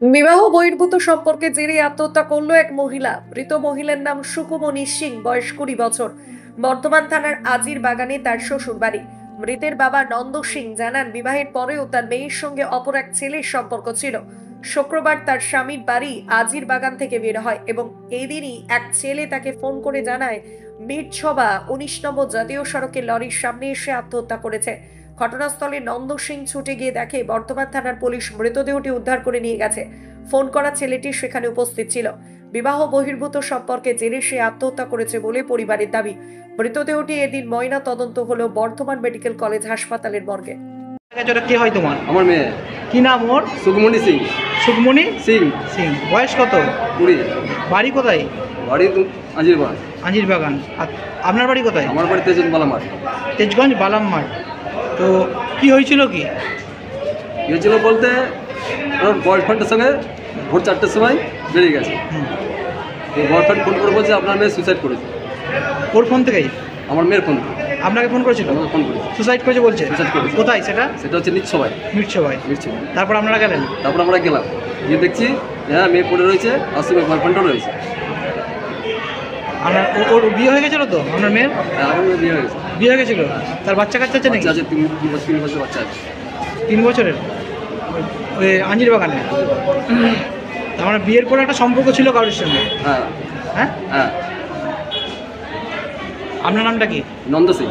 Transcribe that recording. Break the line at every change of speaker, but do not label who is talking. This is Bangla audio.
বিবাহ বহির্ভূত সম্পর্কে জেরে আত্মহত্যা করলো এক মহিলা। মৃত মহিলার নাম সুকুমনি সিং, বয়স 20 বছর। বর্ধমান থানার আজির বাগানে তার শ্বশুর বাড়ি। মৃতের বাবা নন্দ সিং জানান, বিবাহের পরেও তার মেয়ের সঙ্গে অপর এক ছেলের সম্পর্ক ছিল। শুক্রবার তার স্বামীর বাড়ি আজির বাগান থেকে বের হয় এবং এই দিনই এক ছেলে তাকে ফোন করে জানায় মিরছবা 19 নম্বর জাতীয় সড়কের লরির সামনে এসে আত্মহত্যা করেছে। ঘটনাস্থলে নন্দ সিং ছুটে গিয়ে দেখে বর্ধমান থানার পুলিশ মৃতদেহটি উদ্ধার করে নিয়ে গেছে। ফোন করা ছেলেটি সেখানে উপস্থিত ছিল। বিবাহ বহির্ভূত সম্পর্কে জেরে সে আত্মহত্যা করেছে বলে পরিবারের দাবি। মৃতদেহটি এদিন ময়না তদন্ত হলো বর্ধমান মেডিকেল কলেজ হাসপাতালের মর্গে।
এটা কে হয় তোমার?
আমার মেয়ে।
কি নাম ওর?
সুখমণি সিং।
সুখমণি
সিং।
সিং। বয়স কত?
20।
বাড়ি কোথায়?
বাড়ি আজির বাগান।
আজির বাগান। আর আপনার বাড়ি কোথায়?
আমার বাড়ি তেজগঞ্জ বালামার।
তেজগঞ্জ বালামমার। তো কি হয়েছিল কি?
গিয়েছিল বলতে ওর বয়ফ্রেন্ডের সঙ্গে ভোর 4টের সময় বেরিয়ে গেছে। তো বয়ফ্রেন্ড ফোন করে বলছে আপনার মেয়ে সুইসাইড করেছে।
ওর ফোন থেকেই?
আমার মেয়ের ফোন থেকে।
আপনাকে ফোন করেছিল?
আমাকে ফোন করেছে।
সুসাইড করেছে বলছে?
সুইসাইড করেছে।
কোথায় সেটা?
সেটা হচ্ছে নিচ্ছবাই।
মিরসভায়।
নিচ্ছবাই।
তারপর আপনারা গেলেন?
তারপর আমরা গেলাম, গিয়ে দেখছি হ্যাঁ মেয়ে পড়ে রয়েছে, আর সঙ্গে বয়ফ্রেন্ডও রয়েছে।
আপনার ওর বিয়ে হয়ে গেছিলো তো আপনার মেয়ের?
হ্যাঁ আমার মেয়ে বিয়ে হয়ে গেছে।
বিয়ে হয়ে গেছিলো? তার বাচ্চা কাচ্চা আছে নাকি?
বাচ্চা আছে, 3 বছর বাচ্চা আছে।
3 বছরের? ওই আঞ্জির বাগানে? আমার বিয়ের পরে একটা সম্পর্ক ছিল কারোর সঙ্গে?
হ্যাঁ
হ্যাঁ।
হ্যাঁ।
আপনার নামটা কি?
নন্দ সিং।